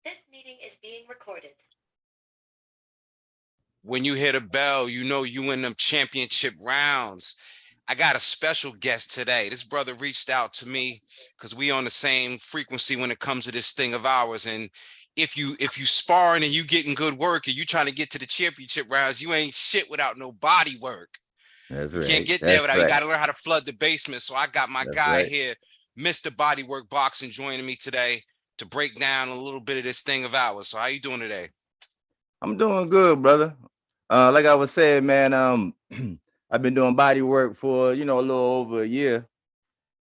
This meeting is being recorded. When you hit a bell, you know you in them championship rounds. I got a special guest today. This brother reached out to me because we on the same frequency when it comes to this thing of ours. And if you sparring and you getting good work and you trying to get to the championship rounds, you ain't shit without no body work. That's You can't right. get there That's without, you right. got to learn how to flood the basement. So I got my That's guy right. here, Mr. Bodywork Boxing, joining me today to break down a little bit of this thing of ours. So how you doing today? I'm doing good, brother. Like I was saying, man, I've been doing body work for, a little over a year.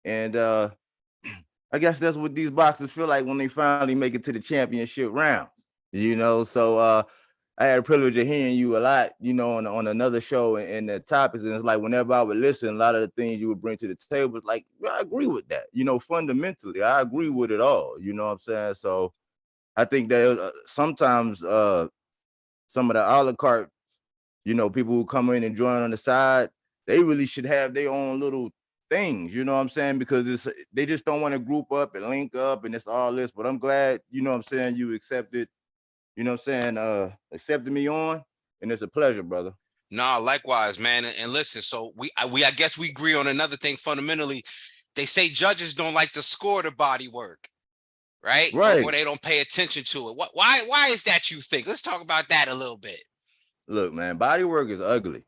And I guess that's what these boxers feel like when they finally make it to the championship rounds. So I had the privilege of hearing you a lot, on another show and the topics. And it's like whenever I would listen, a lot of the things you would bring to the table was like, well, I agree with that. Fundamentally, I agree with it all. You know what I'm saying? So I think that sometimes some of the a la carte, people who come in and join on the side, they really should have their own little things, you know what I'm saying? Because they just don't want to group up and link up and it's all this. But I'm glad, you accepted, accepted me on, and it's a pleasure, brother. Nah, likewise, man. And listen, so I guess we agree on another thing fundamentally. They say judges don't like to score the body work, right? Or Right. they don't pay attention to it. Why is that, you think? Let's talk about that a little bit. Look, man, body work is ugly.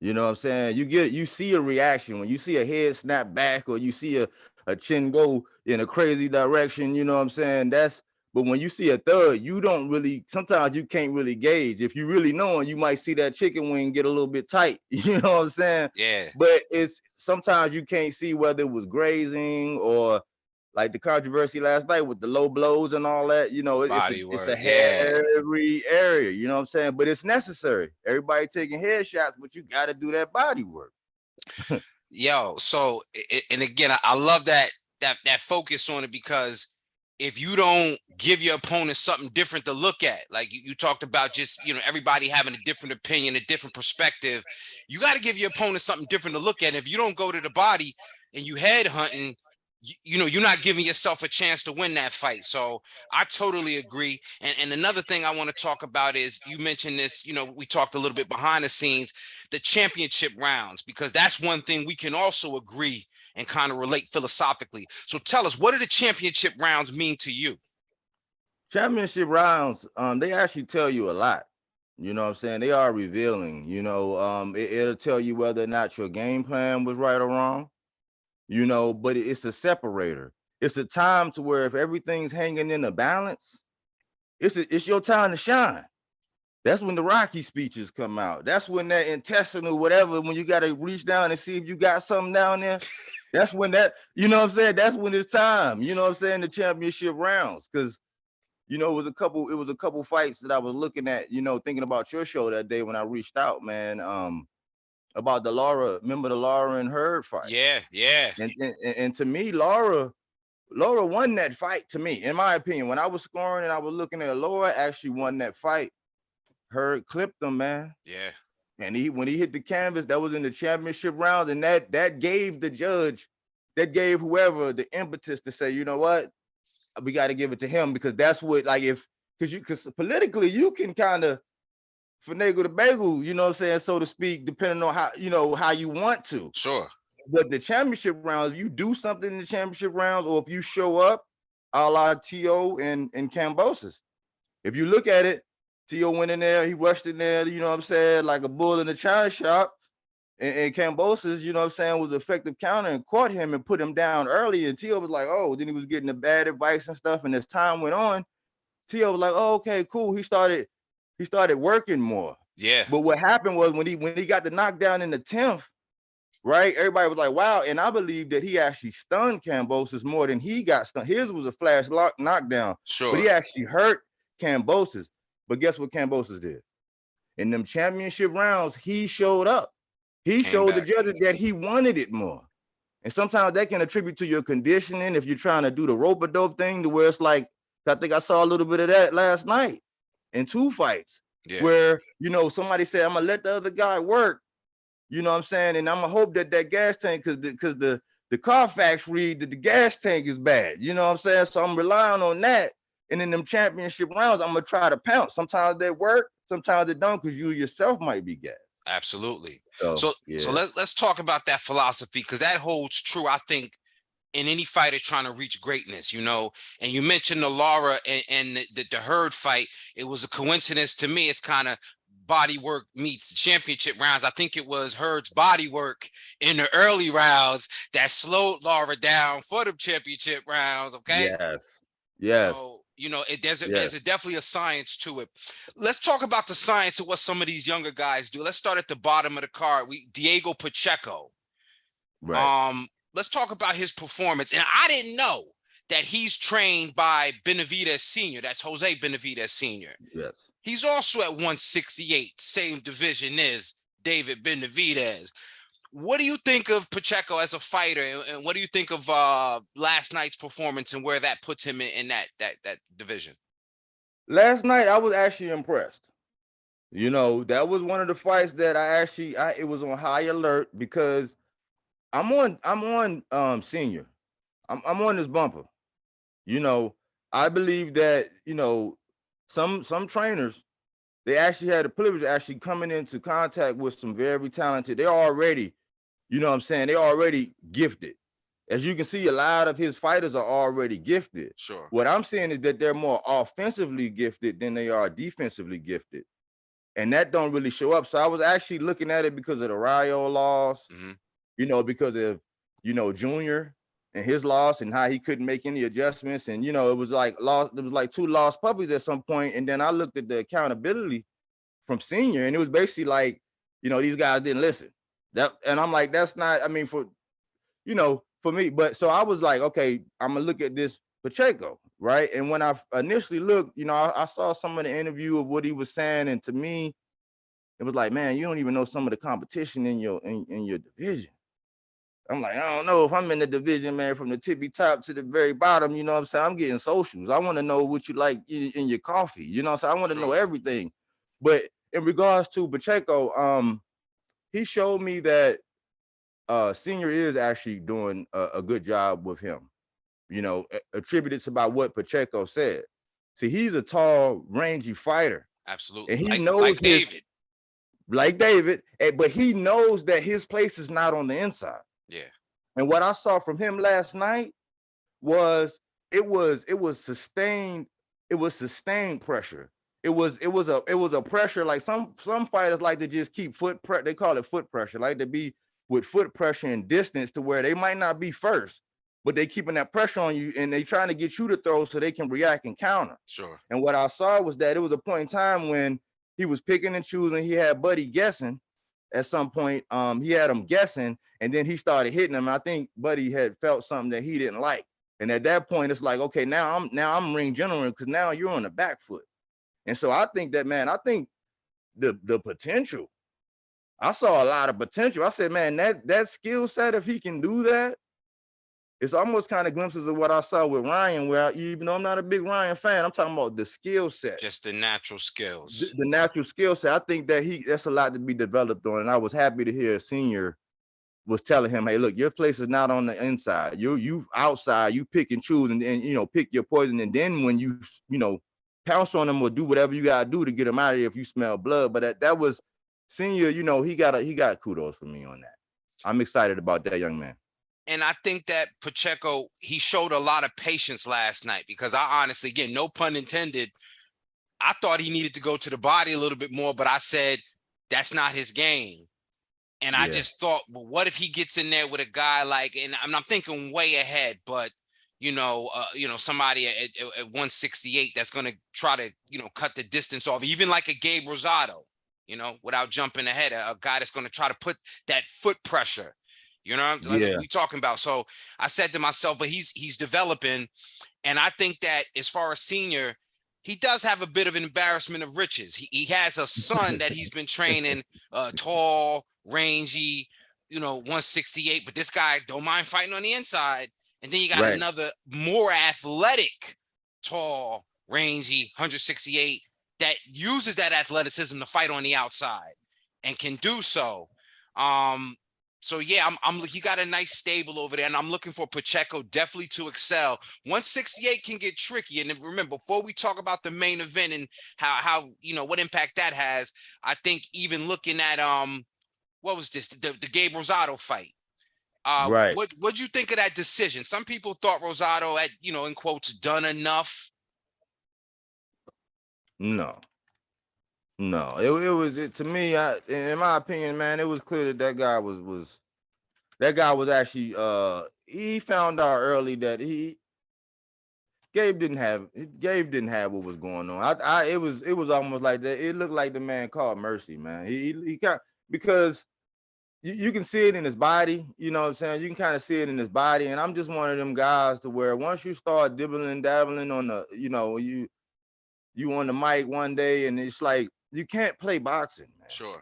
You know what I'm saying? You see a reaction when you see a head snap back or you see a chin go in a crazy direction, you know what I'm saying? But when you see a thud, you don't really, sometimes you can't really gauge. If you really know, you might see that chicken wing get a little bit tight, you know what I'm saying? Yeah. But it's sometimes you can't see whether it was grazing or like the controversy last night with the low blows and all that, Body it's work. a Yeah. hairy area, you know what I'm saying? But it's necessary. Everybody taking headshots, but you got to do that body work. Yo, so and again, I love that focus on it, because if you don't give your opponent something different to look at, like you talked about, just everybody having a different opinion, a different perspective, you got to give your opponent something different to look at. And if you don't go to the body and you head hunting, you're not giving yourself a chance to win that fight. So I totally agree. And another thing I want to talk about is, you mentioned this, we talked a little bit behind the scenes, the championship rounds, because that's one thing we can also agree and kind of relate philosophically. So tell us, what do the championship rounds mean to you? Championship rounds, they actually tell you a lot. You know what I'm saying? They are revealing, it'll tell you whether or not your game plan was right or wrong, but it's a separator. It's a time to where if everything's hanging in a balance, it's your time to shine. That's when the Rocky speeches come out. That's when that intestinal whatever, when you got to reach down and see if you got something down there. That's when you know what I'm saying? That's when it's time. You know what I'm saying? The championship rounds. Because, it was a couple fights that I was looking at, thinking about your show that day when I reached out, man. About remember the Laura and Hurd fight? Yeah, yeah. And to me, Laura won that fight, to me, in my opinion. When I was scoring and I was looking at Laura, actually won that fight. Hurd clipped him, man. Yeah. And when he hit the canvas, that was in the championship rounds, and that gave the judge, that gave whoever the impetus to say, you know what, we got to give it to him, because that's what, like, because politically you can kind of finagle the bagel, you know what I'm saying, so to speak, depending on how you want to. Sure. But the championship rounds, you do something in the championship rounds, or if you show up, a la T.O. and Cambosis. If you look at it, T.O. went in there, he rushed in there, you know what I'm saying, like a bull in a china shop. And Cambosis, you know what I'm saying, was an effective counter and caught him and put him down early. And T.O. was like, oh, then he was getting the bad advice and stuff. And as time went on, T.O. was like, oh, okay, cool. He started working more. Yeah. But what happened was when he got the knockdown in the 10th, right? Everybody was like, wow. And I believe that he actually stunned Cambosis more than he got stunned. His was a flash knockdown. Sure. But he actually hurt Cambosis. But guess what Cambosis did? In them championship rounds, he showed up. He showed the judges that he wanted it more. And sometimes that can attribute to your conditioning if you're trying to do the rope-a-dope thing, to where it's like, I think I saw a little bit of that last night in 2 fights, where, somebody said, I'm going to let the other guy work, you know what I'm saying? And I'm going to hope that gas tank, because the Carfax read that the gas tank is bad, you know what I'm saying? So I'm relying on that. And in them championship rounds, I'm gonna try to pounce. Sometimes they work, sometimes they don't, because you yourself might be gassed. Absolutely. So So yeah, let's talk about that philosophy, because that holds true, I think, in any fighter trying to reach greatness, you know. And you mentioned the Lara and the Hurd fight. It was a coincidence to me. It's kind of body work meets championship rounds. I think it was Hurd's body work in the early rounds that slowed Lara down for the championship rounds. Okay. yes, yes, So, you know, there's yes, definitely a science to it. Let's talk about the science of what some of these younger guys do. Let's start at the bottom of the card. Diego Pacheco. right, Um, let's talk about his performance. And I didn't know that he's trained by Benavidez Sr. That's Jose Benavidez Sr. yes. He's also at 168, same division as David Benavidez. What do you think of Pacheco as a fighter, and what do you think of last night's performance and where that puts him in that division? Last night I was actually impressed. You know, that was one of the fights that it was on high alert because I'm on senior. I'm on this bumper. You know, I believe that, some trainers, they actually had the privilege of actually coming into contact with some very talented. They're already, you know what I'm saying, they're already gifted. As you can see, a lot of his fighters are already gifted. Sure. What I'm saying is that they're more offensively gifted than they are defensively gifted. And that don't really show up. So I was actually looking at it because of the Rayo loss, Mhm. because of, Junior and his loss and how he couldn't make any adjustments. And, it was like two lost puppies at some point. And then I looked at the accountability from Senior, and it was basically like, these guys didn't listen. And I'm like, that's not, I mean, for me. But so I was like, okay, I'm gonna look at this Pacheco, right? And when I initially looked, I saw some of the interview of what he was saying, and to me, it was like, man, you don't even know some of the competition in your division. I'm like, I don't know if I'm in the division, man, from the tippy top to the very bottom. You know what I'm saying? I'm getting socials. I want to know what you like in your coffee. You know what I'm saying? I want to know Sure. everything. But in regards to Pacheco, he showed me that Senior is actually doing a good job with him. Attributed to about what Pacheco said. See, he's a tall, rangy fighter, and Absolutely. he Like knows his, David. like David, but he knows that his place is not on the inside. Yeah. And what I saw from him last night was it was sustained pressure. It was a pressure like some fighters like to just keep they call it foot pressure, like to be with foot pressure and distance to where they might not be first, but they keeping that pressure on you and they trying to get you to throw so they can react and counter. Sure. And what I saw was that it was a point in time when he was picking and choosing. He had Buddy guessing at some point. He had him guessing, and then he started hitting him. I think Buddy had felt something that he didn't like. And at that point, it's like, okay, now I'm ring general because now you're on the back foot. And so I think that, man, I think the potential. I saw a lot of potential. I said, man, that skill set, if he can do that, it's almost kind of glimpses of what I saw with Ryan, where even though I'm not a big Ryan fan, I'm talking about the skill set, Just the natural the, skills. the natural skill set. I think that that's a lot to be developed on. And I was happy to hear Senior was telling him, hey, look, your place is not on the inside. You outside, you pick and choose and then, pick your poison. And then when pounce on them or do whatever you gotta do to get them out of here if you smell blood. But that was Senior, he got kudos for me on that. I'm excited about that young man. And I think that Pacheco, he showed a lot of patience last night, because I honestly, again, no pun intended, I thought he needed to go to the body a little bit more, but I said that's not his game. And I Yeah. just thought, well, what if he gets in there with a guy like, and I'm thinking way ahead, but somebody at 168 that's going to try to, cut the distance off, even like a Gabe Rosado, without jumping ahead, a guy that's going to try to put that foot pressure, like Yeah. we talking about. So I said to myself, but he's developing. And I think that as far as Senior, he does have a bit of an embarrassment of riches. He has a son that he's been training, tall, rangy, 168, but this guy don't mind fighting on the inside. And then you got Right. another more athletic, tall, rangy, 168 that uses that athleticism to fight on the outside and can do so. So yeah, he got a nice stable over there, and I'm looking for Pacheco definitely to excel. 168 can get tricky. And then remember, before we talk about the main event and how what impact that has, I think even looking at what was this? The Gabriel Rosado fight. Right. What'd you think of that decision? Some people thought Rosado had, in quotes, done enough. No. No. It to me, in my opinion, man, it was clear that that guy was actually he found out early that Gabe didn't have what was going on. It was almost like that. It looked like the man called mercy, man. He kind because you can see it in his body, you know what I'm saying? You can kind of see it in his body. And I'm just one of them guys to where once you start dibbling, dabbling on the, you on the mic one day and it's like you can't play boxing, man. Sure.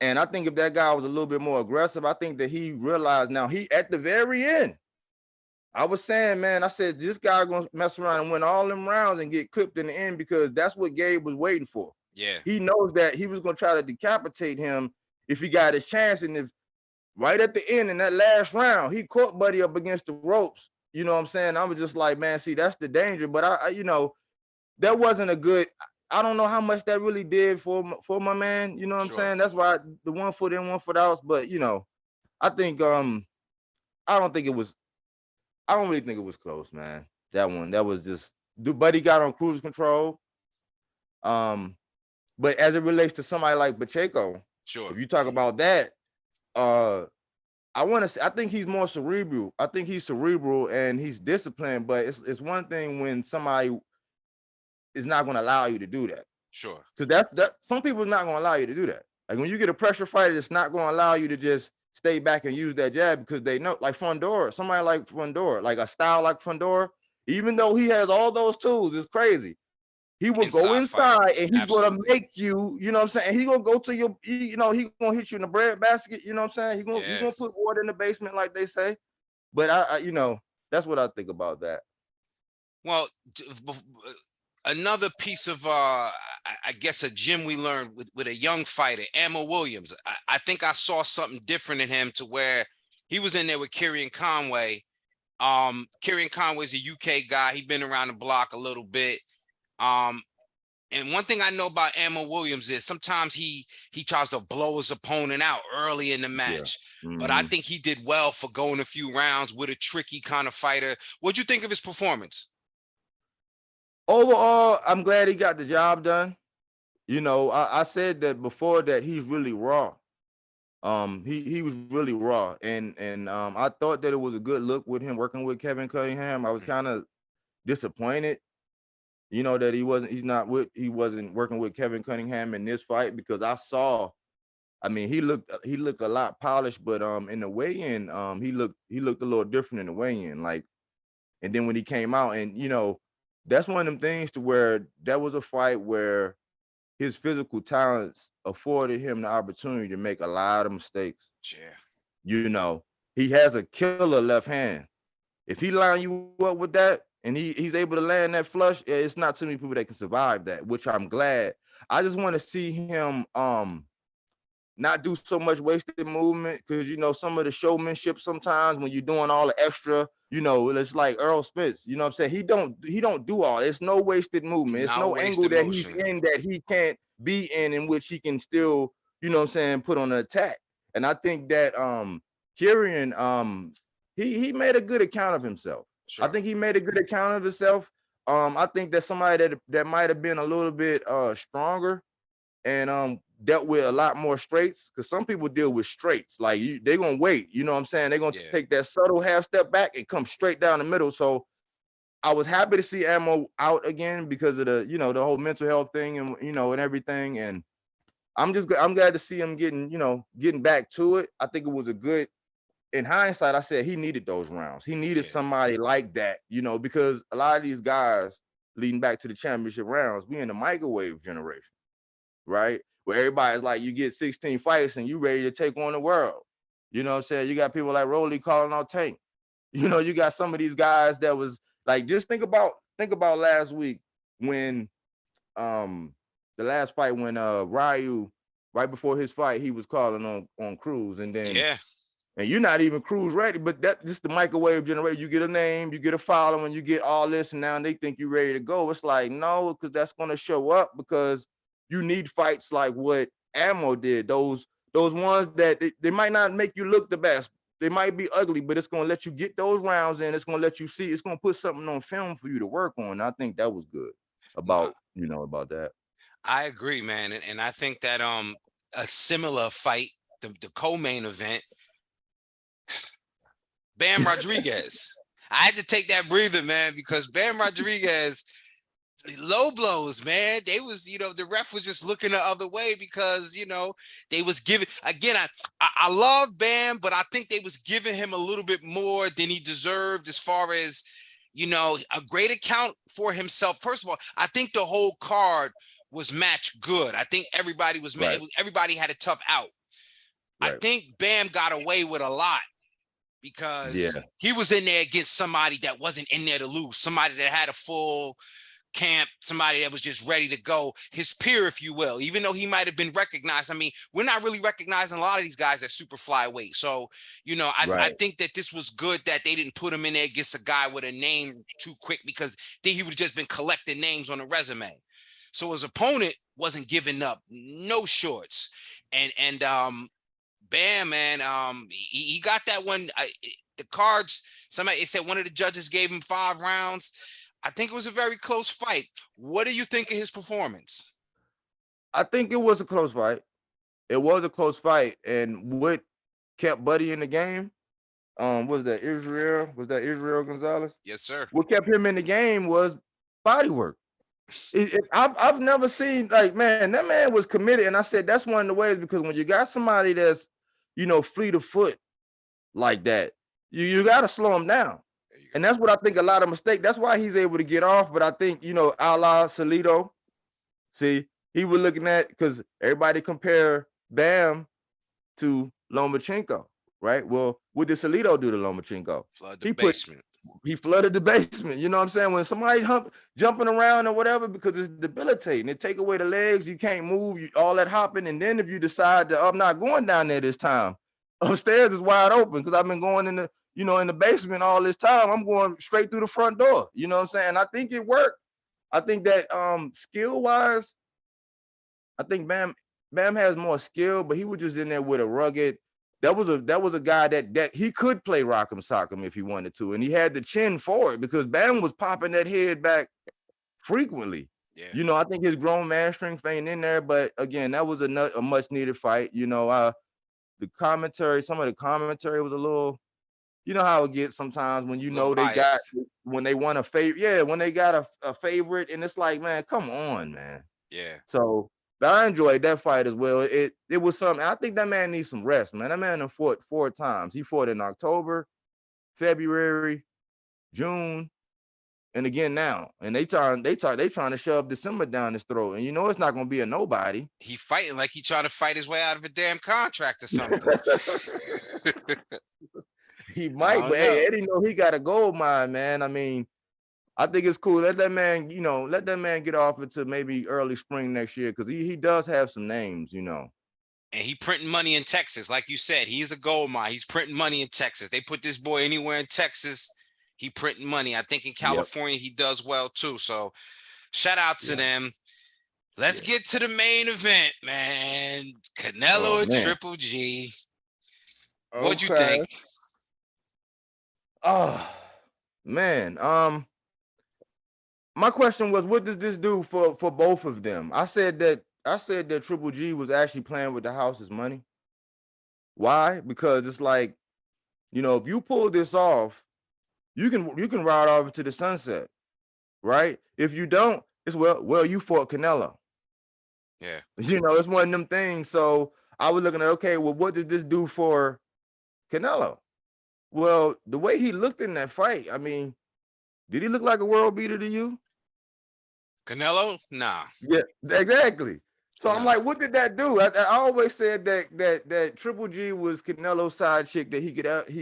And I think if that guy was a little bit more aggressive, I think that he realized now he at the very end. I was saying, man, I said this guy gonna mess around and win all them rounds and get clipped in the end because that's what Gabe was waiting for. Yeah. He knows that he was gonna try to decapitate him if he got his chance. And if right at the end in that last round, he caught Buddy up against the ropes. You know what I'm saying? I was just like, man, see, that's the danger. But that wasn't a good. I don't know how much that really did for my man. You know what I'm saying? That's why the 1 foot in, 1 foot out. But I think I don't really think it was close, man. That was just Buddy got on cruise control. But as it relates to somebody like Pacheco, sure. If you talk about that, I want to say I think he's more cerebral. I think he's cerebral and he's disciplined. But it's one thing when somebody is not going to allow you to do that. Sure. Because that some people are not going to allow you to do that. Like when you get a pressure fighter, it's not going to allow you to just stay back and use that jab because they know, like Fundora, somebody like Fundora, like a style like Fundora, even though he has all those tools, it's crazy. He will go inside and he's going to make you, you know what I'm saying? He's going to go to your, he's going to hit you in the bread basket, you know what I'm saying? He's going to put water in the basement like they say. But I that's what I think about that. Well, another piece of I guess a gem we learned with a young fighter, Emma Williams. I think I saw something different in him to where he was in there with Kieran Conway. Kieran Conway's a UK guy. He's been around the block a little bit. And one thing I know about Emma Williams is sometimes he tries to blow his opponent out early in the match. Yeah. But I think he did well for going a few rounds with a tricky kind of fighter. What'd you think of his performance? Overall, I'm glad he got the job done. I said that before that he's really raw. He was really raw, and I thought that it was a good look with him working with Kevin Cunningham. I was kind of disappointed, that he wasn't working with Kevin Cunningham in this fight because he looked a lot polished, but in the weigh-in, he looked a little different in the weigh-in, like, and then when he came out, and that's one of them things to where that was a fight where his physical talents afforded him the opportunity to make a lot of mistakes. Yeah. He has a killer left hand. If he line you up with that and he's able to land that flush, it's not too many people that can survive that, which I'm glad. I just want to see him not do so much wasted movement because some of the showmanship sometimes when you're doing all the extra, it's like Errol Spence, you know what I'm saying? He don't do all. It's no wasted movement. It's no angle that he's in that he can't be in which he can still, put on an attack. And I think that Kieran, he made a good account of himself. Sure. I think he made a good account of himself. I think that somebody that might have been a little bit stronger and dealt with a lot more straights, because some people deal with straights. Like they're gonna wait, you know what I'm saying? They're gonna take that subtle half step back and come straight down the middle. So I was happy to see Ammo out again because of the, the whole mental health thing and and everything. And I'm glad to see him getting back to it. I think it was a good, in hindsight, I said he needed those rounds. He needed somebody like that, because a lot of these guys leading back to the championship rounds, we in the microwave generation. Right? Where everybody's like, you get 16 fights and you ready to take on the world. You know what I'm saying? You got people like Rolly calling out Tank. You got some of these guys that was like, just think about last week when the last fight when Ryu right before his fight, he was calling on Cruz, and then Yeah. and you're not even Cruz ready, but that just the microwave generation. You get a name, you get a following, you get all this, and now they think you're ready to go. It's like, no, because that's gonna show up because you need fights like what Ammo did. Those ones that they might not make you look the best. They might be ugly, but it's gonna let you get those rounds in. It's gonna let you see, it's gonna put something on film for you to work on. I think that was good No, about that. I agree, man. And I think that a similar fight, the co-main event, Bam Rodriguez. I had to take that breather, man, because Bam Rodriguez, low blows, man. They was, the ref was just looking the other way because, they was giving, again, I love Bam, but I think they was giving him a little bit more than he deserved as far as, a great account for himself. First of all, I think the whole card was matched good. I think everybody was, Right. everybody had a tough out. I Right. think Bam got away with a lot because Yeah. he was in there against somebody that wasn't in there to lose, somebody that had a full camp, somebody that was just ready to go, his peer, if you will, even though he might have been recognized. I mean, we're not really recognizing a lot of these guys at super flyweight. So, I Right. think that this was good that they didn't put him in there against a guy with a name too quick, because then he would have just been collecting names on a resume. So his opponent wasn't giving up no shorts. And Bam, man, he got that one. The cards, somebody said one of the judges gave him 5 rounds. I think it was a very close fight. What do you think of his performance? I think it was a close fight. It was a close fight, and what kept Buddy in the game, was that Israel? Was that Israel Gonzalez? Yes, sir. What kept him in the game was body work. I've never seen, like, man, that man was committed, and I said that's one of the ways, because when you got somebody that's fleet of foot like that, you got to slow him down, and that's what I think a lot of mistake. That's why he's able to get off. But I think a la Salido, see, he was looking at, because everybody compare Bam to Lomachenko, right? Well, what did Salido do to Lomachenko? Flood the basement. He flooded the basement. You know what I'm saying? When somebody jumping around or whatever, because it's debilitating. It take away the legs. You can't move. All that hopping. And then if you decide that I'm not going down there this time, upstairs is wide open, because I've been going in the in the basement all this time. I'm going straight through the front door. You know what I'm saying? I think it worked. I think that skill wise, I think Bam has more skill, but he was just in there with a rugged. That was a guy that he could play Rock'em Sock'em if he wanted to, and he had the chin for it, because Bam was popping that head back frequently. Yeah. I think his grown man strength ain't in there, but again, that was a much needed fight. The commentary, some of the commentary was a little, how it gets sometimes when they got, biased. when they want a favorite, yeah, when they got a favorite, and it's like, man, come on, man. Yeah. So, but I enjoyed that fight as well. It was something. I think that man needs some rest, man. That man fought 4 times. He fought in October, February, June, and again now. And they trying to shove December down his throat. And it's not gonna be a nobody. He fighting like he trying to fight his way out of a damn contract or something. He might, but hey, Eddie know he got a gold mine, man. I mean, I think it's cool. Let that man get off into maybe early spring next year, because he does have some names, And he printing money in Texas. Like you said, he's a gold mine. He's printing money in Texas. They put this boy anywhere in Texas, he printing money. I think in California, he does well too. So shout out to them. Let's get to the main event, man. Canelo and Triple G. What'd you think? Oh, man. My question was, what does this do for both of them? I said that Triple G was actually playing with the house's money. Why? Because it's like, if you pull this off, you can ride off into the sunset, right? If you don't, it's well, you fought Canelo. Yeah. It's one of them things. So I was looking at, okay, well, what did this do for Canelo? Well, the way he looked in that fight, I mean, did he look like a world beater to you? Canelo? Nah. Yeah, exactly. So I'm No. like, what did that do? I always said that Triple G was Canelo's side chick that he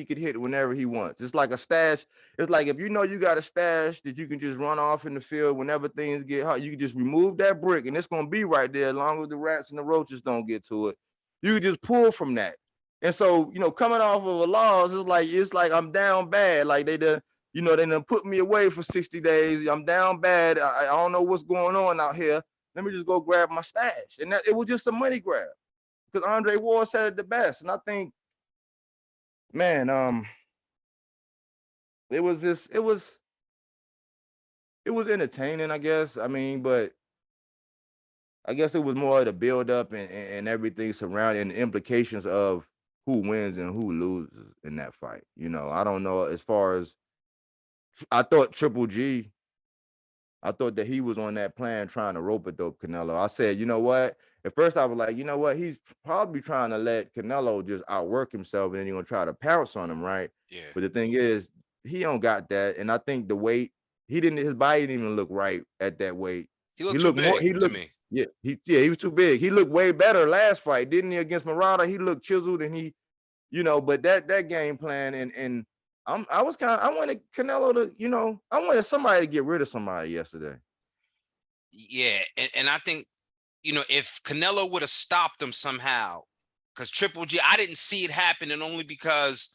could hit whenever he wants. It's like a stash. It's like if you know you got a stash that you can just run off in the field whenever things get hot, you can just remove that brick and it's gonna be right there as long as the rats and the roaches don't get to it. You can just pull from that. And so, coming off of a loss, it's like I'm down bad. Like they done put me away for 60 days. I'm down bad. I don't know what's going on out here. Let me just go grab my stash. And it was just a money grab. Because Andre Ward said it the best. And I think, man, it was entertaining, I guess. I mean, but I guess it was more of the build up and everything surrounding the implications of who wins and who loses in that fight. I don't know as far as I thought I thought that he was on that plan trying to rope a dope Canelo. I said, you know what? At first I was like, you know what? He's probably trying to let Canelo just outwork himself and then he's gonna try to pounce on him, right? Yeah. But the thing is, he don't got that. And I think the weight, his body didn't even look right at that weight. He looked too big to me. Yeah, he was too big. He looked way better last fight, didn't he? Against Murata, he looked chiseled and but that game plan and I wanted Canelo to, I wanted somebody to get rid of somebody yesterday. Yeah, and I think, if Canelo would have stopped him somehow, because Triple G, I didn't see it happen, and only because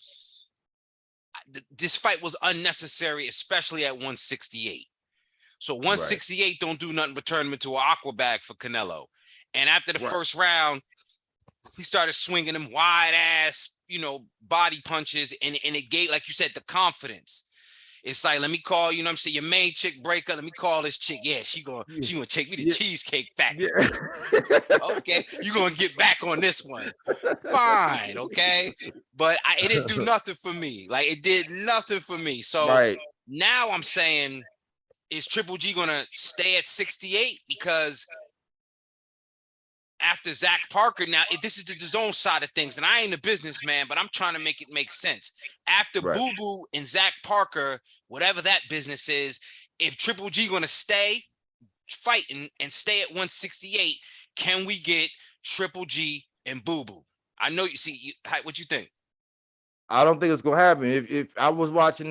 this fight was unnecessary, especially at 168. So 168 don't do nothing but turn him into an aqua bag for Canelo. And after the first round, he started swinging them wide ass, body punches, and it gave, like you said, the confidence. It's like, let me call, your main chick breaker. Let me call this chick. Yeah, she gonna take me to Cheesecake Factory. Yeah. Okay, you gonna get back on this one. Fine, okay. But it didn't do nothing for me. Like, it did nothing for me. So now I'm saying, is Triple G gonna stay at 68? Because after Zach Parker, now this is the DAZN side of things, and I ain't a businessman, but I'm trying to make it make sense. After Boo Boo and Zach Parker, whatever that business is, if Triple G gonna stay fighting and stay at 168, can we get Triple G and Boo Boo? I know you see. What you think? I don't think it's gonna happen. If I was watching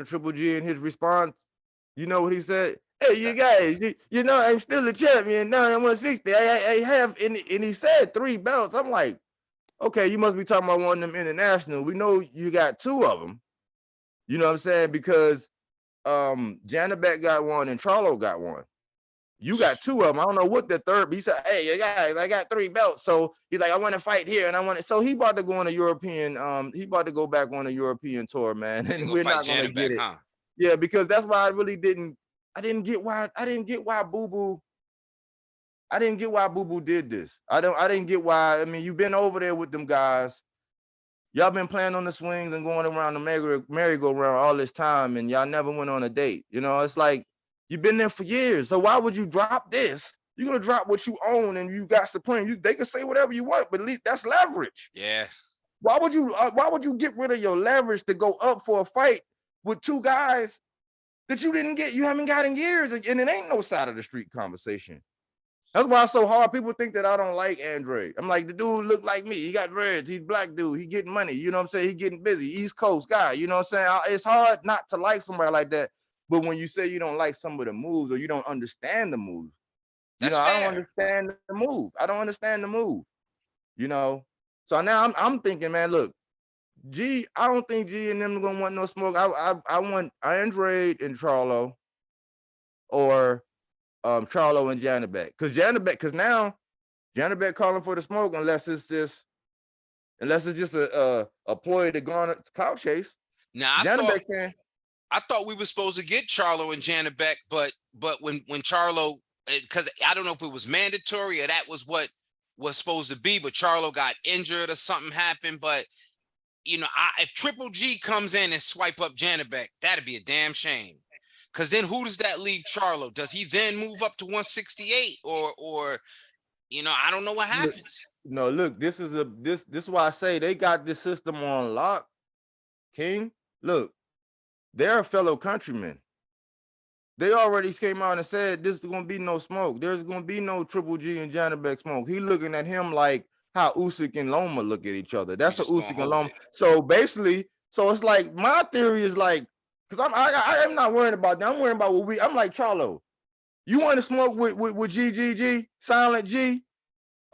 Triple G and his response, you know what he said? Hey, you guys, I'm still the champion. Now I'm 160. I have, and he said 3 belts. I'm like, okay, you must be talking about one of them international. We know you got 2 of them. You know what I'm saying? Because Janabek got one and Charlo got one. You got 2 of them. I don't know what the third. But he said, hey, you guys, I got 3 belts. So he's like, I want to fight here, and I want to. So he about to go on a European. He about to go back on a European tour, man. And we're not gonna get it. Huh? Yeah, because that's why I really didn't. I didn't get why Boo Boo. I didn't get why Boo Boo did this. I didn't get why. I mean, you've been over there with them guys. Y'all been playing on the swings and going around the merry-go-round all this time, and y'all never went on a date. It's like you've been there for years. So why would you drop this? You're gonna drop what you own, and you got Supreme. They can say whatever you want, but at least that's leverage. Yeah. Why would you get rid of your leverage to go up for a fight with 2 guys that you haven't got in years, and it ain't no side of the street conversation. That's why it's so hard. People think that I don't like Andre. I'm like, the dude look like me. He got dreads. He's black dude. He getting money. You know what I'm saying? He getting busy. East Coast guy. You know what I'm saying? It's hard not to like somebody like that. But when you say you don't like some of the moves or you don't understand the moves, I don't understand the move. I don't understand the move. So now I'm thinking, man, look, I don't think G and them are gonna want no smoke. I want Andre and Charlo, or Charlo and Janabek. Because now Janabek calling for the smoke unless it's just a ploy to garner clout chase. Now I thought we were supposed to get Charlo and Janabek, but when Charlo, because I don't know if it was mandatory or that was what was supposed to be, but Charlo got injured or something happened. But if Triple G comes in and swipe up Janabek, that'd be a damn shame. Because then who does that leave Charlo? Does he then move up to 168 or I don't know what happens. Look, this is why I say they got this system on lock. King, look, they're a fellow countryman. They already came out and said this is gonna be no smoke. There's gonna be no Triple G and Janabek smoke. He looking at him like how Usyk and Loma look at each other. We That's what just gonna Usyk and hold Loma. it. So basically, so it's like my theory is like, because I'm not worried about that. I'm worried about what we. I'm like Charlo. You want to smoke with GGG, Silent G?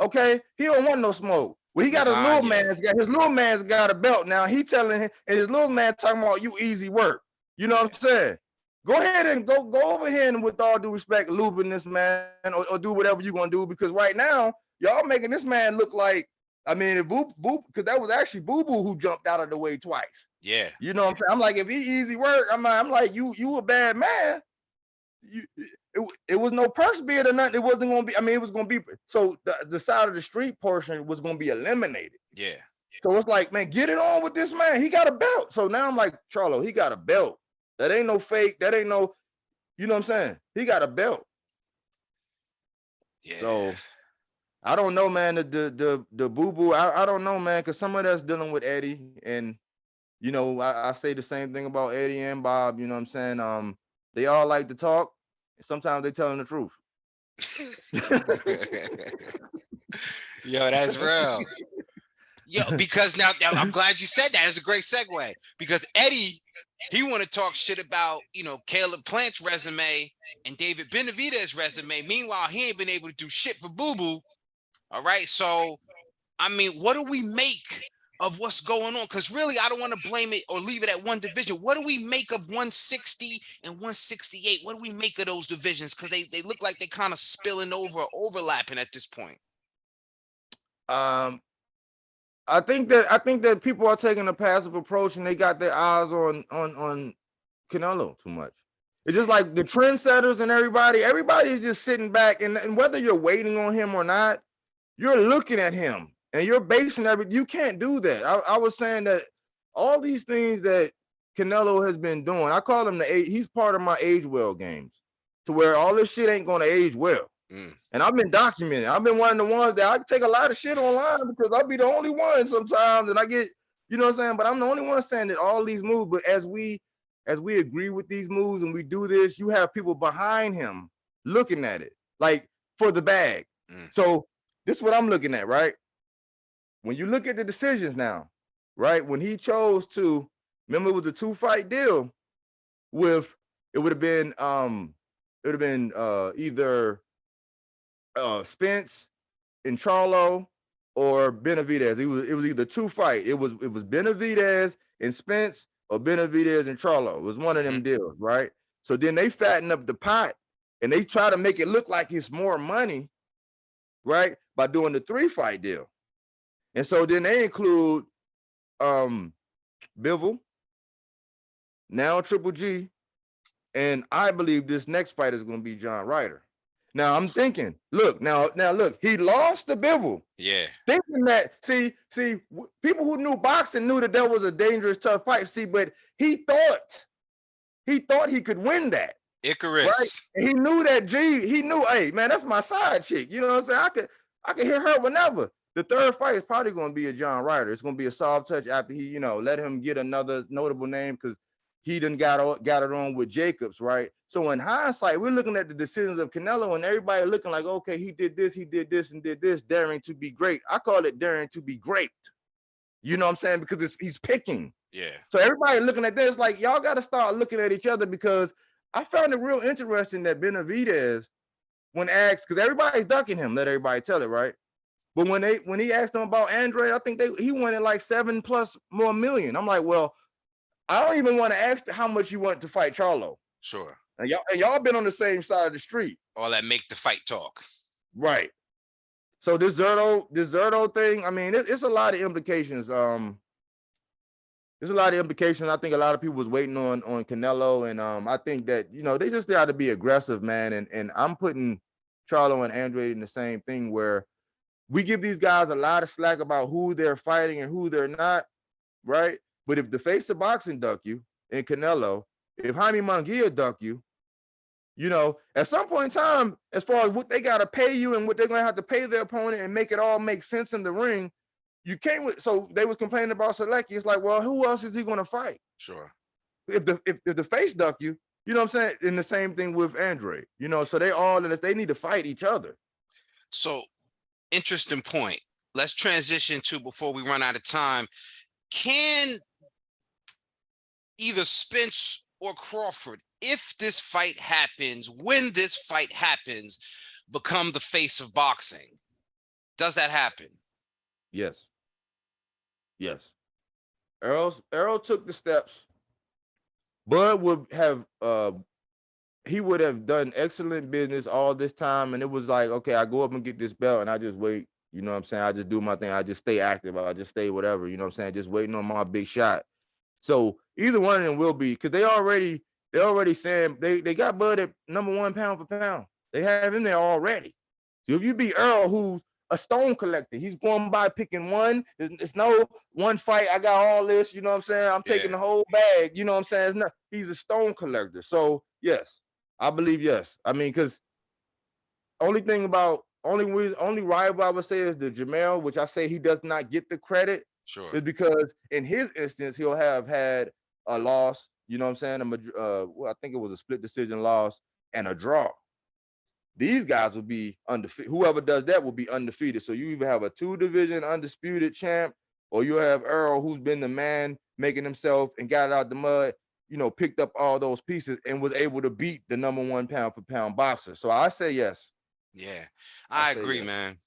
Okay, he don't want no smoke. Well, he got Lasagna. his little man's got a belt now. He telling him, and his little man talking about you easy work. You know Yeah. what I'm saying? Go ahead and go over here and with all due respect, lubing this man or do whatever you're gonna do because right now y'all making this man look like I mean if Boop because that was actually Boo Boo who jumped out of the way twice. Yeah. You know what I'm saying? I'm like if he easy work, I'm like you a bad man. It was no purse bid or nothing. It wasn't gonna be. I mean, it was gonna be. So the side of the street portion was gonna be eliminated. Yeah. So it's like, man, get it on with this man. He got a belt. So now I'm like, Charlo, he got a belt. That ain't no fake. That ain't no. You know what I'm saying? He got a belt. Yeah. So I don't know, man. The boo boo. I don't know, man, because some of that's dealing with Eddie, and you know, I say the same thing about Eddie and Bob. You know what I'm saying? They all like to talk. Sometimes they telling the truth. Yo, that's real. Yo, because now I'm glad you said that. It's a great segue because Eddie, he want to talk shit about, you know, Caleb Plant's resume and David Benavidez's resume. Meanwhile, he ain't been able to do shit for Boo Boo. All right. So, I mean, what do we make of what's going on? Because really, I don't want to blame it or leave it at one division. What do we make of 160 and 168? What do we make of those divisions? Because they look like they're kind of spilling over, overlapping at this point. I think that people are taking a passive approach and they got their eyes on Canelo too much. It's just like the trendsetters and everybody is just sitting back and whether you're waiting on him or not, you're looking at him and you're basing everything. You can't do that. I was saying that all these things that Canelo has been doing, I call him he's part of my age well games to where all this shit ain't gonna age well. And I've been documenting. I've been one of the ones that I take a lot of shit online because I'll be the only one sometimes, and I get, you know what I'm saying. But I'm the only one saying that all these moves. But as we agree with these moves and we do this, you have people behind him looking at it like for the bag. So this is what I'm looking at, right? When you look at the decisions now, right? When he chose to, remember it was a 2-fight deal with it would have been either Spence and Charlo or Benavidez. It was either 2-fight. It was Benavidez and Spence or Benavidez and Charlo. It was one of them deals, right? So then they fatten up the pot and they try to make it look like it's more money, right? By doing the 3-fight deal. And so then they include Bivol, now Triple G, and I believe this next fight is going to be John Ryder. Now I'm thinking, look, look, he lost the Bivol. Yeah. Thinking that, see, people who knew boxing knew that was a dangerous, tough fight. See, but he thought he could win that. Icarus. Right? And he knew that he knew, hey, man, that's my side chick. You know what I'm saying? I could hit her whenever. The third fight is probably going to be a John Ryder. It's going to be a soft touch after he, you know, let him get another notable name because he done got it on with Jacobs, right? So in hindsight, we're looking at the decisions of Canelo and everybody looking like, okay, he did this, and did this, daring to be great. I call it daring to be great. You know what I'm saying? Because he's picking. Yeah. So everybody looking at this, like, y'all got to start looking at each other because I found it real interesting that Benavidez, when asked, because everybody's ducking him, let everybody tell it, right? But when he asked him about Andre, I think he wanted like 7+ more million. I'm like, well, I don't even want to ask how much you want to fight Charlo. Sure. And y'all been on the same side of the street. All that make the fight talk. Right. So this Zerto thing, I mean, it's a lot of implications. There's a lot of implications. I think a lot of people was waiting on Canelo, and I think that, you know, they just got to be aggressive, man. And I'm putting Charlo and Andre in the same thing where we give these guys a lot of slack about who they're fighting and who they're not, right? But if the face of boxing duck you and Canelo, if Jaime Munguia duck you, you know, at some point in time, as far as what they got to pay you and what they're going to have to pay their opponent and make it all make sense in the ring, you can't. So they was complaining about Selecki. It's like, well, who else is he going to fight? Sure. If the face duck you, You know what I'm saying? And the same thing with Andre. You know, so they all in this, they need to fight each other. So interesting point. Let's transition to, before we run out of time, can either Spence or Crawford, if this fight happens, when this fight happens, become the face of boxing? Does that happen? Yes. Yes. Errol took the steps. Bud would have he would have done excellent business all this time, and it was like, okay, I go up and get this belt and I just wait. You know what I'm saying? I just do my thing. I just stay active. I just stay whatever. You know what I'm saying? Just waiting on my big shot. So either one of them will be, because they already saying they got Bud at #1 pound for pound. They have him there already. So if you beat Earl, who's a stone collector, he's going by picking one. It's no one fight. I got all this. You know what I'm saying? I'm taking the whole bag. You know what I'm saying? It's not, he's a stone collector. So yes, I believe yes. I mean, because only rival I would say is the Jamel, which I say he does not get the credit. Sure. Is because in his instance he'll have had a loss. You know what I'm saying? Well, I think it was a split decision loss and a draw. These guys will be undefeated. Whoever does that will be undefeated. So you either have a 2-division undisputed champ, or you have Earl, who's been the man making himself and got it out the mud, you know, picked up all those pieces and was able to beat the #1 pound for pound boxer. So I say yes. Yeah, I agree, yes. man.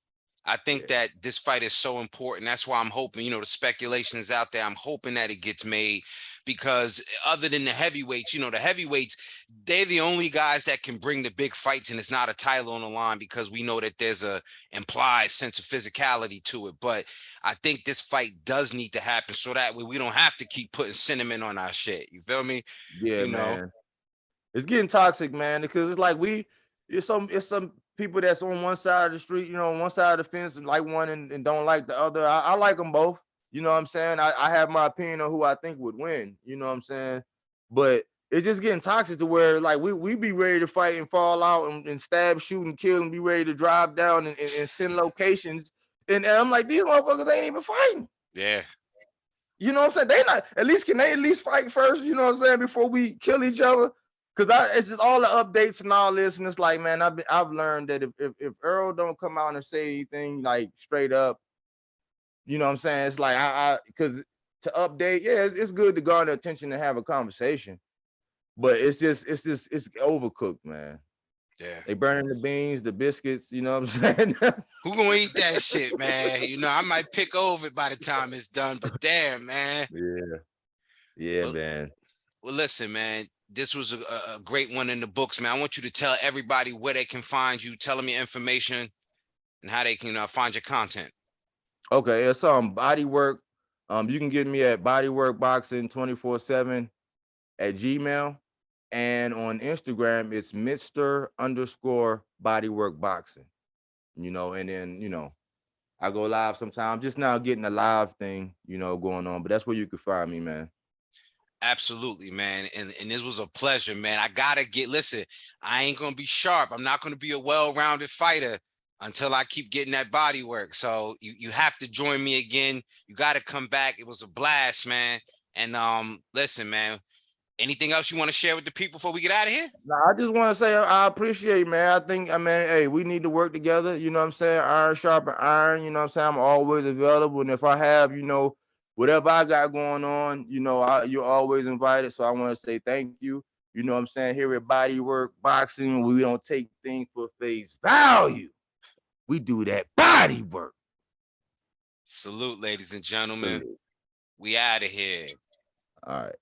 I think that this fight is so important. That's why I'm hoping, you know, the speculation is out there. I'm hoping that it gets made, because other than the heavyweights, you know, the heavyweights, they're the only guys that can bring the big fights, and it's not a title on the line, because we know that there's a implied sense of physicality to it. But I think this fight does need to happen, so that way we don't have to keep putting cinnamon on our shit. You feel me? Yeah, You know? man. It's getting toxic, man, because it's like it's some people that's on one side of the street, you know, on one side of the fence, and like one and don't like the other. I like them both. You know what I'm saying? I have my opinion on who I think would win. You know what I'm saying? But it's just getting toxic to where like we be ready to fight and fall out and stab, shoot, and kill, and be ready to drive down and send locations. And I'm like, these motherfuckers ain't even fighting. Yeah. You know what I'm saying? They not, at least can they at least fight first, you know what I'm saying, before we kill each other? Because it's just all the updates and all this, and it's like, man, I've learned that if Earl don't come out and say anything like straight up, you know what I'm saying? It's like because to update, yeah, it's good to garner attention and have a conversation, but it's overcooked, man. Yeah. They burning the beans, the biscuits, you know what I'm saying? Who gonna eat that shit, man? You know, I might pick over it by the time it's done, but damn, man. Yeah, man. Well, listen, man, this was a great one in the books, man. I want you to tell everybody where they can find you. Tell them your information and how they can find your content. Okay, it's Bodywork. You can get me at bodyworkboxing 24/7 at Gmail, and on Instagram it's Mr_bodyworkboxing. You know, and then I go live sometimes. Just now getting a live thing, going on, but that's where you can find me, man. Absolutely, man. And this was a pleasure, man. Listen, I ain't gonna be sharp. I'm not gonna be a well-rounded fighter until I keep getting that body work. So you have to join me again. You got to come back. It was a blast, man. And listen, man, anything else you want to share with the people before we get out of here? No, I just want to say I appreciate, man. Hey, we need to work together. You know what I'm saying? Iron sharpen iron. You know what I'm saying? I'm always available. And if I have, whatever I got going on, you're always invited. So I want to say thank you. You know what I'm saying? Here at Bodywork Boxing, we don't take things for face value. We do that body work. Salute, ladies and gentlemen. We out of here. All right.